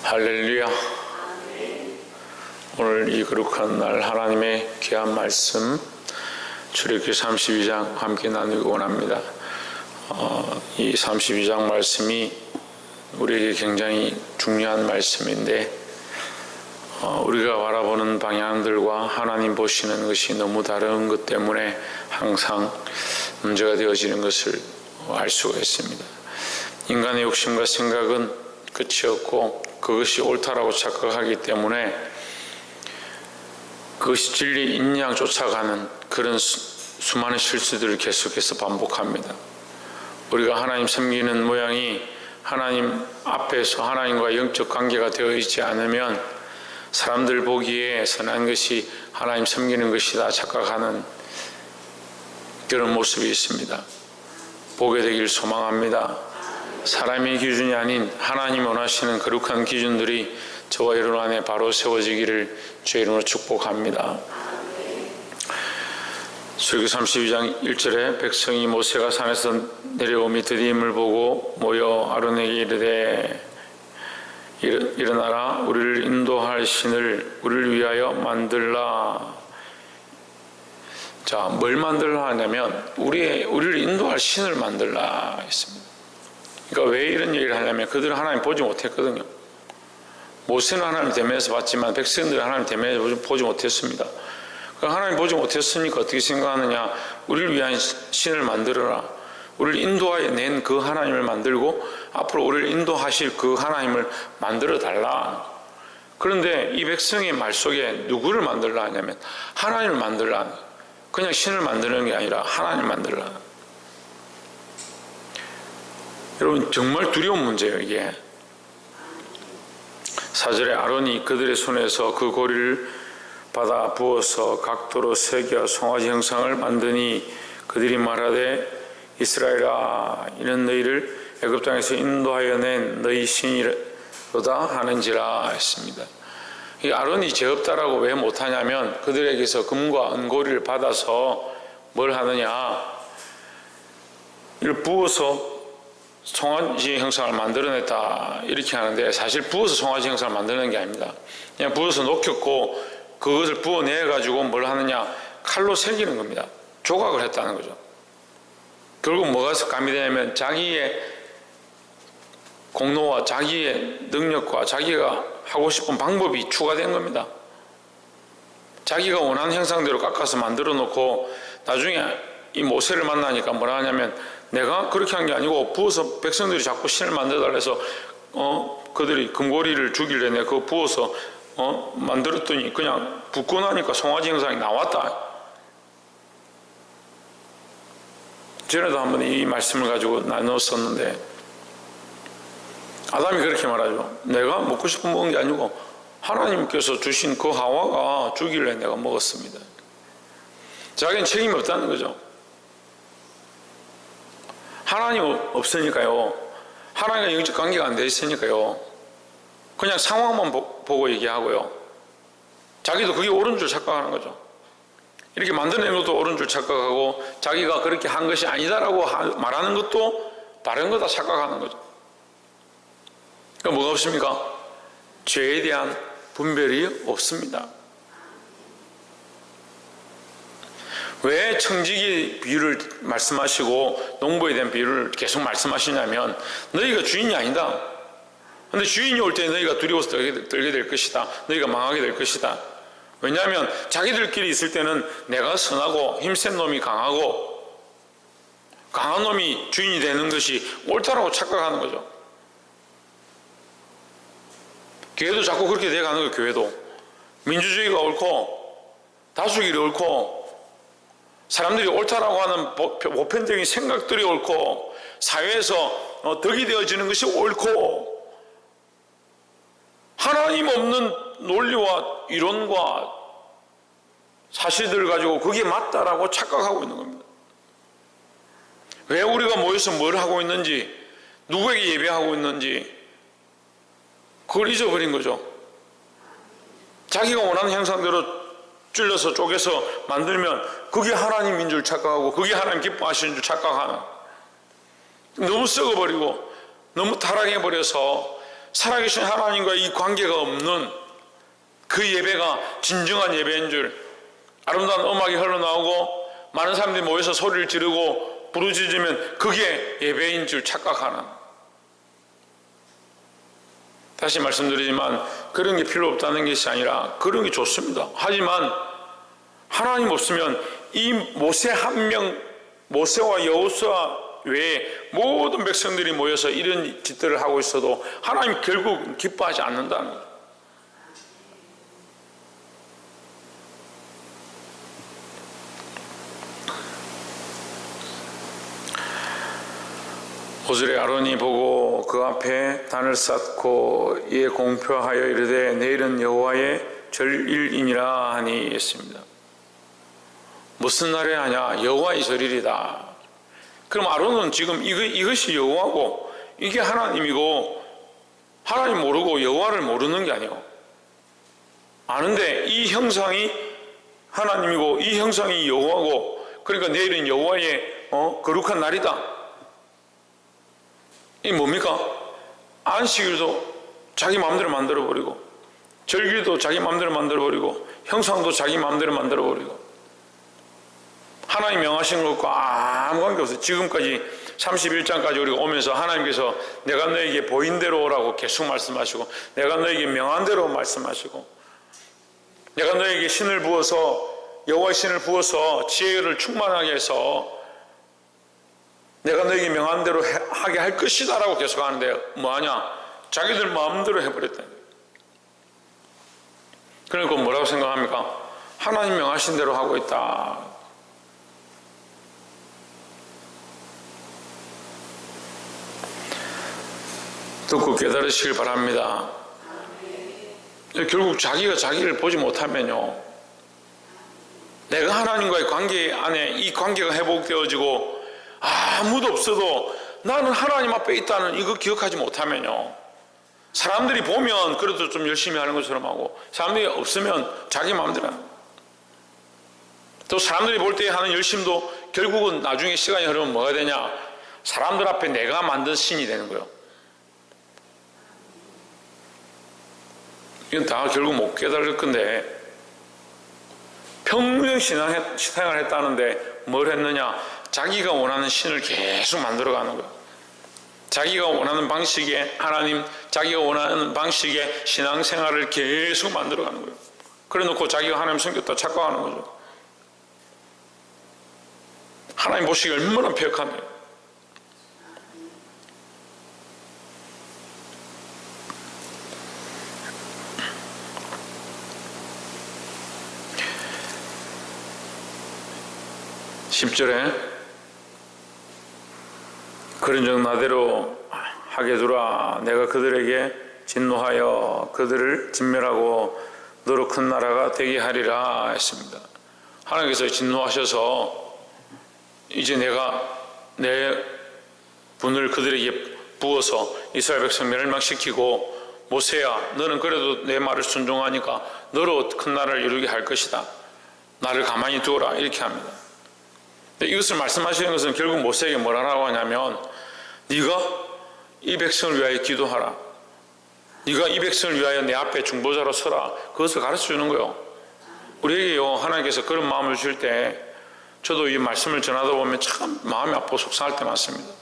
할렐루야. 오늘 이 거룩한 날 하나님의 귀한 말씀 출애굽기 32장 함께 나누기 원합니다. 이 32장 말씀이 우리에게 굉장히 중요한 말씀인데 우리가 바라보는 방향들과 하나님 보시는 것이 너무 다른 것 때문에 항상 문제가 되어지는 것을 알 수가 있습니다. 인간의 욕심과 생각은 끝이 없고 그것이 옳다라고 착각하기 때문에 그것이 진리인 양 쫓아가는 그런 수많은 실수들을 계속해서 반복합니다. 우리가 하나님 섬기는 모양이 하나님 앞에서 하나님과 영적 관계가 되어 있지 않으면 사람들 보기에 선한 것이 하나님 섬기는 것이다 착각하는 그런 모습이 있습니다. 보게 되길 소망합니다. 사람의 기준이 아닌 하나님 원하시는 거룩한 기준들이 저와 여러분 안에 바로 세워지기를 주의 이름으로 축복합니다. 출애굽기 32장 1절에 백성이 모세가 산에서 내려오며 드디어 힘을 보고 모여 아론에게 이르되 일어나라 우리를 인도할 신을 우리를 위하여 만들라. 자, 뭘 만들라 하냐면 우리를 인도할 신을 만들라 했습니다. 그러니까 왜 이런 얘기를 하냐면 그들은 하나님 보지 못했거든요. 모세는 하나님 대면에서 봤지만 백성들은 하나님 대면에서 보지 못했습니다. 그러니까 하나님 보지 못했으니까 어떻게 생각하느냐, 우리를 위한 신을 만들어라. 우리를 인도하여 낸 그 하나님을 만들고 앞으로 우리를 인도하실 그 하나님을 만들어 달라. 그런데 이 백성의 말 속에 누구를 만들라 하냐면 하나님을 만들라. 그냥 신을 만드는 게 아니라 하나님을 만들라. 여러분 정말 두려운 문제예요. 이게 4절에 아론이 그들의 손에서 그 고리를 받아 부어서 각도로 새겨 송아지 형상을 만드니 그들이 말하되 이스라엘아 이는 너희를 애굽 땅에서 인도하여 낸 너희 신이로다 하는지라 했습니다. 이 아론이 죄 없다라고 왜 못하냐면 그들에게서 금과 은고리를 받아서 뭘 하느냐, 이를 부어서 송아지 형상을 만들어냈다 이렇게 하는데 사실 부어서 송아지 형상을 만드는 게 아닙니다. 그냥 부어서 녹였고 그것을 부어내 가지고 뭘 하느냐, 칼로 새기는 겁니다. 조각을 했다는 거죠. 결국 뭐가 가미되냐면 자기의 공로와 자기의 능력과 자기가 하고 싶은 방법이 추가된 겁니다. 자기가 원하는 형상대로 깎아서 만들어 놓고 나중에 이 모세를 만나니까 뭐라 하냐면 내가 그렇게 한 게 아니고 부어서 백성들이 자꾸 신을 만들어달라 해서 그들이 금고리를 주길래 내가 그거 부어서 만들었더니 그냥 붓고 나니까 송아지 형상이 나왔다. 전에도 한번 이 말씀을 가지고 나눴었는데 아담이 그렇게 말하죠. 내가 먹고 싶은 먹은 게 아니고 하나님께서 주신 그 하와가 주길래 내가 먹었습니다. 자기는 책임이 없다는 거죠. 하나님 없으니까요. 하나님과 영적 관계가 안 돼 있으니까요. 그냥 상황만 보고 얘기하고요. 자기도 그게 옳은 줄 착각하는 거죠. 이렇게 만들어낸 것도 옳은 줄 착각하고 자기가 그렇게 한 것이 아니다라고 말하는 것도 다른 거다 착각하는 거죠. 그러니까 뭐가 없습니까? 죄에 대한 분별이 없습니다. 왜 청지기 비유를 말씀하시고 농부에 대한 비유를 계속 말씀하시냐면 너희가 주인이 아니다. 근데 주인이 올 때 너희가 두려워서 떨게 될 것이다. 너희가 망하게 될 것이다. 왜냐하면 자기들끼리 있을 때는 내가 선하고 힘센 놈이 강하고 강한 놈이 주인이 되는 것이 옳다라고 착각하는 거죠. 교회도 자꾸 그렇게 돼가는 거예요. 교회도 민주주의가 옳고 다수결이 옳고 사람들이 옳다라고 하는 보편적인 생각들이 옳고 사회에서 덕이 되어지는 것이 옳고 하나님 없는 논리와 이론과 사실들을 가지고 그게 맞다라고 착각하고 있는 겁니다. 왜 우리가 모여서 뭘 하고 있는지, 누구에게 예배하고 있는지 그걸 잊어버린 거죠. 자기가 원하는 형상대로 찔러서 쪼개서 만들면 그게 하나님인 줄 착각하고 그게 하나님 기뻐하시는 줄 착각하는, 너무 썩어버리고 너무 타락해버려서 살아계신 하나님과 이 관계가 없는 그 예배가 진정한 예배인 줄, 아름다운 음악이 흘러나오고 많은 사람들이 모여서 소리를 지르고 부르짖으면 그게 예배인 줄 착각하는, 다시 말씀드리지만 그런 게 필요 없다는 것이 아니라 그런 게 좋습니다. 하지만 하나님 없으면 이 모세 한 명, 모세와 여호수아 외에 모든 백성들이 모여서 이런 짓들을 하고 있어도 하나님 결국 기뻐하지 않는다는 거죠. 오절에 아론이 보고 그 앞에 단을 쌓고 이에 공표하여 이르되 내일은 여호와의 절일이니라 하니 했습니다. 무슨 날에 하냐? 여호와의 절일이다. 그럼 아론은 지금 이것이 여호와고 이게 하나님이고, 하나님 모르고 여호와를 모르는 게 아니에요. 아는데 이 형상이 하나님이고 이 형상이 여호와고, 그러니까 내일은 여호와의 거룩한 날이다. 이게 뭡니까? 안식일도 자기 마음대로 만들어버리고, 절기도 자기 마음대로 만들어버리고, 형상도 자기 마음대로 만들어버리고, 하나님 명하신 것과 아무 관계없어요. 지금까지 31장까지 우리가 오면서 하나님께서 내가 너에게 보인 대로 오라고 계속 말씀하시고, 내가 너에게 명한 대로 말씀하시고, 내가 너에게 신을 부어서, 여호와의 신을 부어서 지혜를 충만하게 해서 내가 너에게 명한 대로 하게 할 것이다 라고 계속 하는데 뭐하냐? 자기들 마음대로 해버렸다는 거예요. 그러니까 뭐라고 생각합니까? 하나님 명하신 대로 하고 있다. 듣고 깨달으시길 바랍니다. 결국 자기가 자기를 보지 못하면요, 내가 하나님과의 관계 안에 이 관계가 회복되어지고 아무도 없어도 나는 하나님 앞에 있다는 이거 기억하지 못하면요, 사람들이 보면 그래도 좀 열심히 하는 것처럼 하고, 사람들이 없으면 자기 마음대로 하는, 또 사람들이 볼 때 하는 열심도 결국은 나중에 시간이 흐르면 뭐가 되냐? 사람들 앞에 내가 만든 신이 되는 거예요. 이건 다 결국 못 깨달을 건데, 평생 신앙생활을 했다는데 뭘 했느냐? 자기가 원하는 신을 계속 만들어가는 거예요. 자기가 원하는 방식의 하나님, 자기가 원하는 방식의 신앙생활을 계속 만들어가는 거예요. 그래 놓고 자기가 하나님 섬겼다 착각하는 거죠. 하나님 보시기 얼마나 폐역한데요. 10절에 그런즉 나대로 하게 두라. 내가 그들에게 진노하여 그들을 진멸하고 너로 큰 나라가 되게 하리라 했습니다. 하나님께서 진노하셔서 이제 내가 내 분을 그들에게 부어서 이스라엘 백성 멸망시키고, 모세야 너는 그래도 내 말을 순종하니까 너로 큰 나라를 이루게 할 것이다. 나를 가만히 두어라. 이렇게 합니다. 이것을 말씀하시는 것은 결국 모세에게 뭐라고 하냐면, 네가 이 백성을 위하여 기도하라. 네가 이 백성을 위하여 내 앞에 중보자로 서라. 그것을 가르쳐 주는 거예요. 우리에게요, 하나님께서 그런 마음을 주실 때, 저도 이 말씀을 전하다 보면 참 마음이 아프고 속상할 때 많습니다.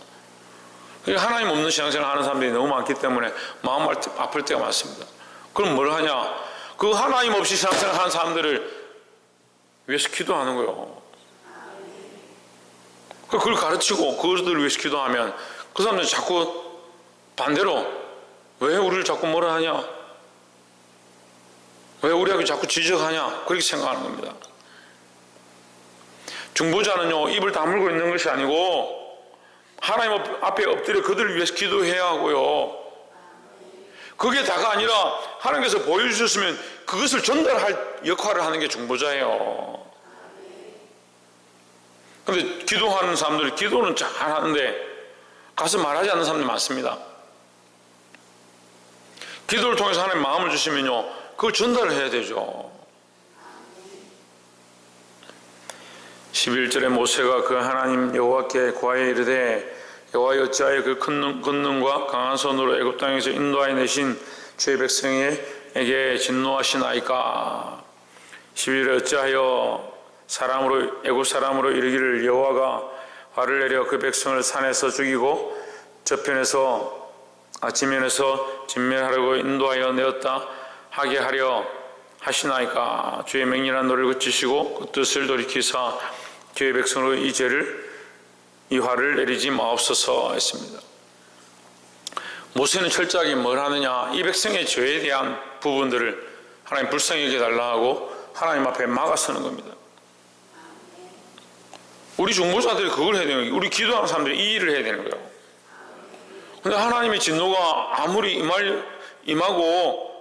하나님 없는 신앙생활 하는 사람들이 너무 많기 때문에 마음 아플 때가 많습니다. 그럼 뭘 하냐? 그 하나님 없이 신앙생활 하는 사람들을 위해서 기도하는 거예요. 그걸 가르치고 그것들을 위해서 기도하면 그 사람들이 자꾸 반대로 왜 우리를 자꾸 뭐라 하냐? 왜 우리에게 자꾸 지적하냐? 그렇게 생각하는 겁니다. 중보자는요, 입을 다물고 있는 것이 아니고 하나님 앞에 엎드려 그들을 위해서 기도해야 하고요, 그게 다가 아니라 하나님께서 보여주셨으면 그것을 전달할 역할을 하는 게 중보자예요. 그런데 기도하는 사람들, 기도는 잘 하는데 가서 말하지 않는 사람들이 많습니다. 기도를 통해서 하나님 마음을 주시면요, 그걸 전달을 해야 되죠. 11절에 모세가 그 하나님 여호와께 고하여 이르되 여호와의 어찌하여 그 큰 권능과 강한 손으로 애굽 땅에서 인도하여 내신 주의 백성에게 진노하시나이까. 11절에 어찌하여 애굽 사람으로 이르기를 여호와가 화를 내려 그 백성을 산에서 죽이고 지면에서 진멸하려고 인도하여 내었다 하게 하려 하시나이까. 주의 맹렬한 노를 그치시고 그 뜻을 돌이키사 주의 백성으로 이 화를 내리지 마옵소서 했습니다. 모세는 철저하게 뭘 하느냐, 이 백성의 죄에 대한 부분들을 하나님 불쌍히 여겨달라 하고 하나님 앞에 막아서는 겁니다. 우리 중보자들이 그걸 해야 되는 거예요. 우리 기도하는 사람들이 이 일을 해야 되는 거예요. 근데 하나님의 진노가 아무리 임하고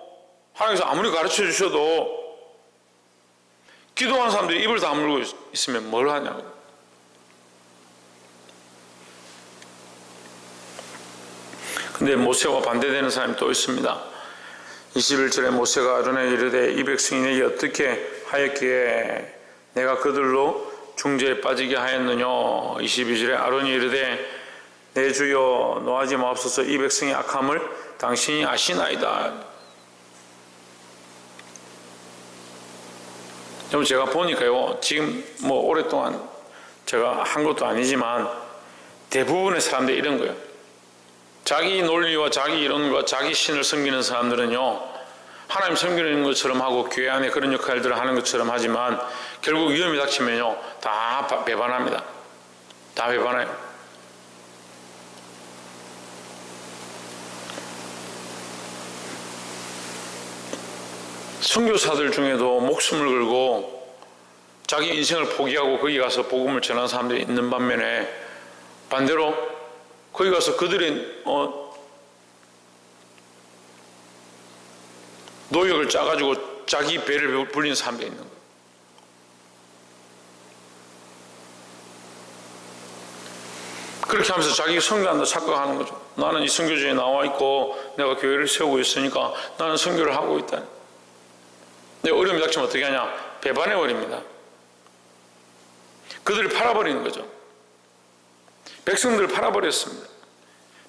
하나님께서 아무리 가르쳐 주셔도 기도하는 사람들이 입을 다물고 있으면 뭘 하냐고. 근데 모세와 반대되는 사람이 또 있습니다. 21절에 모세가 아론에게 이르되 이 백성이 내게 어떻게 하였기에 내가 그들로 중재에 빠지게 하였느냐. 22절에 아론이 이르되 내 주여 노하지 마옵소서. 이 백성의 악함을 당신이 아시나이다. 여러분, 제가 보니까요, 지금 오랫동안 제가 한 것도 아니지만 대부분의 사람들이 이런 거예요. 자기 논리와 자기 이론과 자기 신을 섬기는 사람들은요, 하나님 섬기는 것처럼 하고 교회 안에 그런 역할들을 하는 것처럼 하지만 결국 위험이 닥치면요 다 배반합니다. 다 배반해요. 선교사들 중에도 목숨을 걸고 자기 인생을 포기하고 거기 가서 복음을 전하는 사람들이 있는 반면에 반대로 거기 가서 그들의 노역을 짜가지고 자기 배를 불리는 사람들이 있는 거예요. 그렇게 하면서 자기 선교한다 착각하는 거죠. 나는 이 선교지에 나와 있고 내가 교회를 세우고 있으니까 나는 선교를 하고 있다. 근데 어려움이 닥치면 어떻게 하냐? 배반해버립니다. 그들을 팔아버리는 거죠. 백성들을 팔아버렸습니다.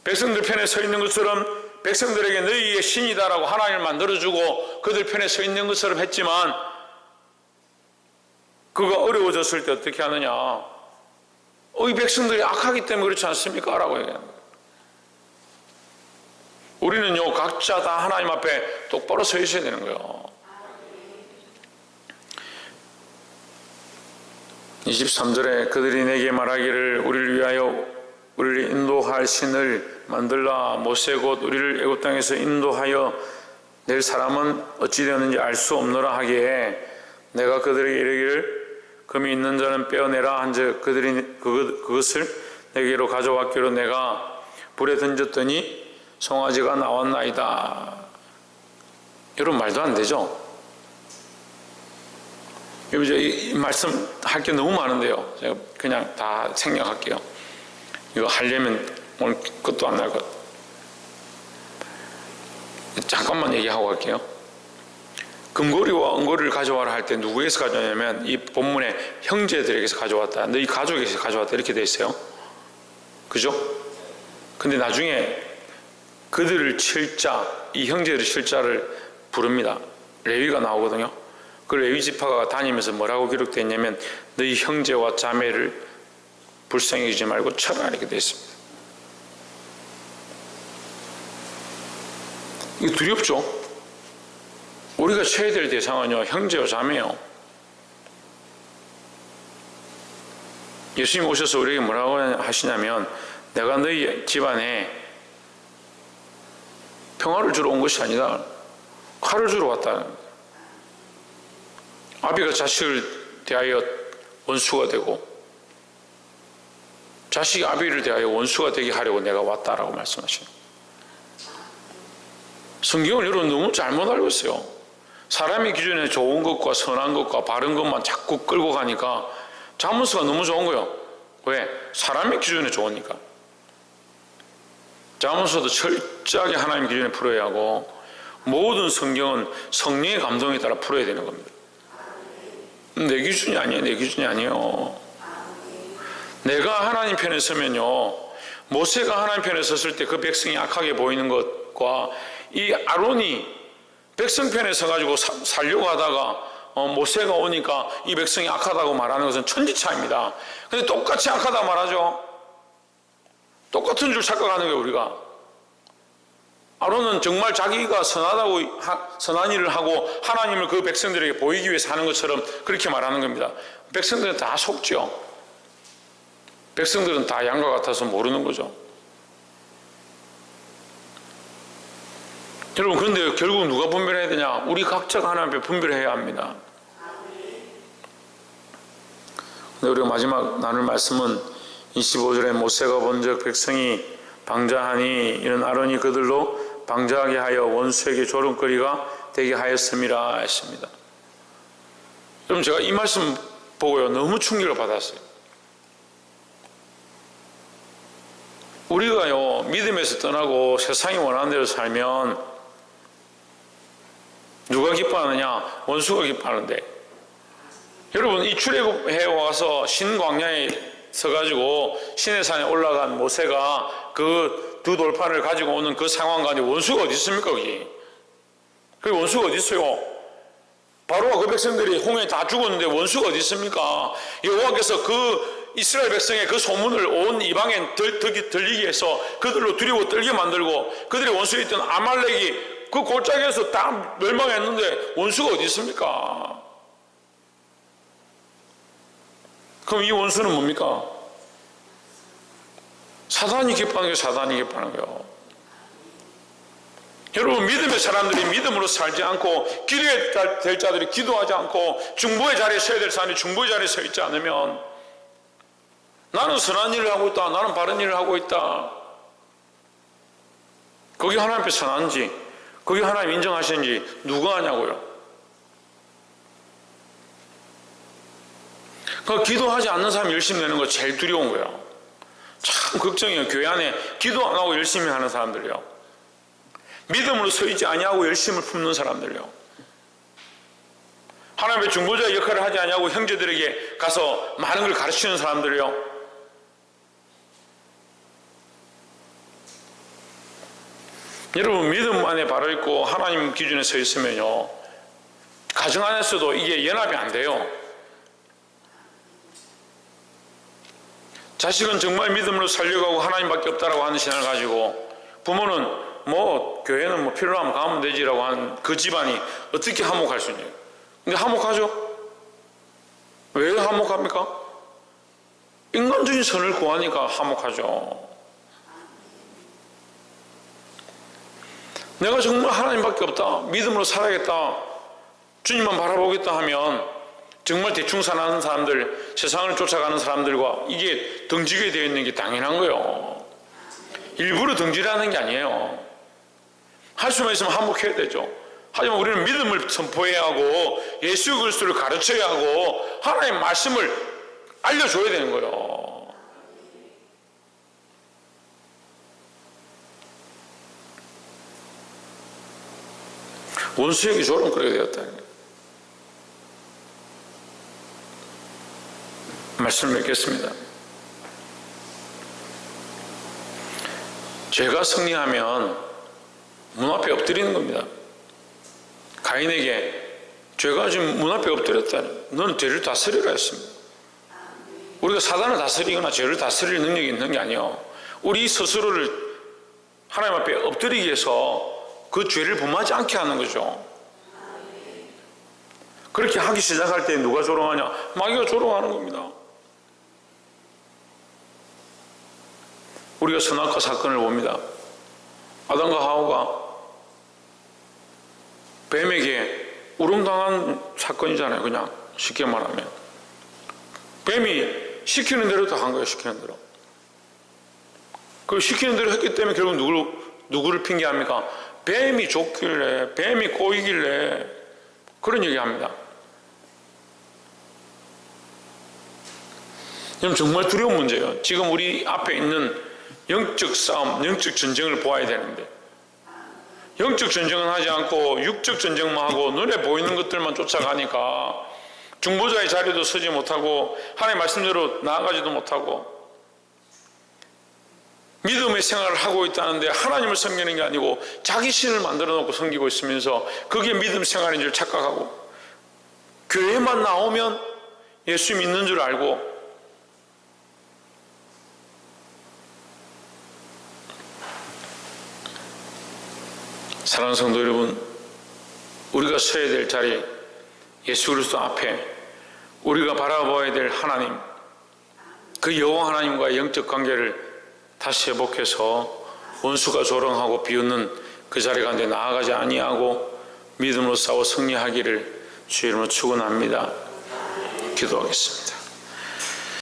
백성들 편에 서 있는 것처럼 백성들에게 너희의 신이다라고 하나님을 만들어주고 그들 편에 서 있는 것처럼 했지만 그가 어려워졌을 때 어떻게 하느냐? 이 백성들이 악하기 때문에 그렇지 않습니까? 라고 얘기하는 거예요. 우리는요 각자 다 하나님 앞에 똑바로 서 있어야 되는 거예요. 23절에 그들이 내게 말하기를 우리를 위하여 우리를 인도할 신을 만들라. 모세 곧 우리를 애굽 땅에서 인도하여 낼 사람은 어찌 되었는지 알 수 없노라 하기에 내가 그들에게 이르기를 금이 있는 자는 빼어내라 한즉 그들이 그것을 내게로 가져왔기로 내가 불에 던졌더니 송아지가 나왔나이다. 여러분 말도 안 되죠? 이 말씀 할 게 너무 많은데요. 제가 그냥 다 생략할게요. 이거 하려면 오늘 끝도 안 날 것. 잠깐만 얘기하고 갈게요. 금고리와 은고리를 가져와라 할 때 누구에서 가져왔냐면 이 본문에 형제들에게서 가져왔다. 너희 가족에서 가져왔다. 이렇게 돼 있어요. 그죠? 근데 나중에 그들을 칠 자, 이 형제들의 칠 자를 부릅니다. 레위가 나오거든요. 그 레위 지파가 다니면서 뭐라고 기록되어 있냐면 너희 형제와 자매를 불쌍히 여기지 말고 쳐라 이렇게 되어 있습니다. 이거 두렵죠? 우리가 쳐야 될 대상은요 형제와 자매요. 예수님 오셔서 우리에게 뭐라고 하시냐면 내가 너희 집안에 평화를 주러 온 것이 아니다. 칼을 주러 왔다. 아비가 자식을 대하여 원수가 되고 자식이 아비를 대하여 원수가 되게 하려고 내가 왔다라고 말씀하시는 거예요. 성경을 여러분 너무 잘못 알고 있어요. 사람의 기준에 좋은 것과 선한 것과 바른 것만 자꾸 끌고 가니까 자문서가 너무 좋은 거예요. 왜? 사람의 기준에 좋으니까. 자문서도 철저하게 하나님의 기준에 풀어야 하고 모든 성경은 성령의 감동에 따라 풀어야 되는 겁니다. 내 기준이 아니에요. 내 기준이 아니에요. 내가 하나님 편에 서면요 모세가 하나님 편에 섰을 때 그 백성이 악하게 보이는 것과 이 아론이 백성 편에 서가지고 살려고 하다가 모세가 오니까 이 백성이 악하다고 말하는 것은 천지 차이입니다. 근데 똑같이 악하다 말하죠. 똑같은 줄 착각하는 거예요, 우리가. 아론은 정말 자기가 선한 일을 하고 하나님을 그 백성들에게 보이기 위해서 하는 것처럼 그렇게 말하는 겁니다. 백성들은 다 속죠. 백성들은 다 양과 같아서 모르는 거죠. 여러분, 그런데 결국 누가 분별해야 되냐? 우리 각자가 하나님 앞에 분별해야 합니다. 근데 우리가 마지막 나눌 말씀은 25절에 모세가 본즉 백성이 방자하니 이는 아론이 그들로 방자하게 하여 원수에게 조롱거리가 되게 하였음이라 했습니다. 여러분, 제가 이 말씀 보고요 너무 충격을 받았어요. 우리가요 믿음에서 떠나고 세상이 원하는 대로 살면 누가 기뻐하느냐? 원수가 기뻐하는데. 여러분, 이 출애굽해 와서 신광야에 서가지고 시내산에 올라간 모세가 그 두 돌판을 가지고 오는 그 상황 가운데 원수가 어디 있습니까? 거기 그 원수가 어디 있어요? 바로와 그 백성들이 홍해에 다 죽었는데 원수가 어디 있습니까? 여호와께서 그 이스라엘 백성의 그 소문을 온 이방에 들리게 해서 그들로 두려워 떨게 만들고 그들의 원수에 있던 아말렉이 그 골짜기에서 다 멸망했는데 원수가 어디 있습니까? 그럼 이 원수는 뭡니까? 사단이 기뻐하는 게 사단이 기뻐하는 거예요. 여러분, 믿음의 사람들이 믿음으로 살지 않고 기도해야 될 자들이 기도하지 않고 중보의 자리에 서야 될 사람이 중보의 자리에 서 있지 않으면 나는 선한 일을 하고 있다, 나는 바른 일을 하고 있다, 거기 하나님 앞에 선한지 거기 하나님 인정하시는지 누가 아냐고요. 그 기도하지 않는 사람이 열심히 내는 거 제일 두려운 거예요. 참 걱정이에요. 교회 안에 기도 안 하고 열심히 하는 사람들이요, 믿음으로 서 있지 아니하고 열심을 품는 사람들이요, 하나님의 중보자의 역할을 하지 아니하고 형제들에게 가서 많은 걸 가르치는 사람들이요. 여러분, 믿음 안에 바로 있고 하나님 기준에 서 있으면요 가정 안에서도 이게 연합이 안 돼요. 자식은 정말 믿음으로 살려가고 하나님밖에 없다라고 하는 신앙을 가지고 부모는 교회는 필요하면 가면 되지라고 하는 그 집안이 어떻게 화목할 수 있냐. 근데 화목하죠? 왜 화목합니까? 인간적인 선을 구하니까 화목하죠. 내가 정말 하나님밖에 없다, 믿음으로 살아야겠다, 주님만 바라보겠다 하면 정말 대충 사는 사람들, 세상을 쫓아가는 사람들과 이게 등지게 되어 있는 게 당연한 거예요. 일부러 등지라는 게 아니에요. 할 수만 있으면 화목해야 되죠. 하지만 우리는 믿음을 선포해야 하고 예수 그리스도를 가르쳐야 하고 하나님의 말씀을 알려줘야 되는 거예요. 원수에게 조롱거리가 되었다는 거예요. 말씀을 맺겠습니다. 죄가 승리하면 문 앞에 엎드리는 겁니다. 가인에게 죄가 지금 문 앞에 엎드렸다, 너는 죄를 다스리라 했습니다. 우리가 사단을 다스리거나 죄를 다스릴 능력이 있는 게 아니에요. 우리 스스로를 하나님 앞에 엎드리기 위해서 그 죄를 범하지 않게 하는 거죠. 그렇게 하기 시작할 때 누가 조롱하냐? 마귀가 조롱하는 겁니다. 우리가 선악과 사건을 봅니다. 아담과 하와가 뱀에게 우롱당한 사건이잖아요. 그냥 쉽게 말하면 뱀이 시키는 대로 다 한 거예요. 시키는 대로. 그 시키는 대로 했기 때문에 결국 누구를 핑계합니까? 뱀이 줬길래, 뱀이 꼬이길래, 그런 얘기합니다. 여러분, 정말 두려운 문제예요. 지금 우리 앞에 있는 영적 싸움, 영적 전쟁을 보아야 되는데 영적 전쟁은 하지 않고 육적 전쟁만 하고 눈에 보이는 것들만 쫓아가니까 중보자의 자리도 서지 못하고 하나님의 말씀대로 나아가지도 못하고 믿음의 생활을 하고 있다는데 하나님을 섬기는 게 아니고 자기 신을 만들어 놓고 섬기고 있으면서 그게 믿음 생활인 줄 착각하고, 교회만 나오면 예수 믿는 줄 알고, 사랑하는 성도 여러분, 우리가 서야 될 자리, 예수 그리스도 앞에 우리가 바라봐야 될 하나님, 그 여호와 하나님과의 영적 관계를 다시 회복해서 원수가 조롱하고 비웃는 그 자리 가운데 나아가지 아니하고 믿음으로 싸워 승리하기를 주의 이름으로 축원합니다. 기도하겠습니다.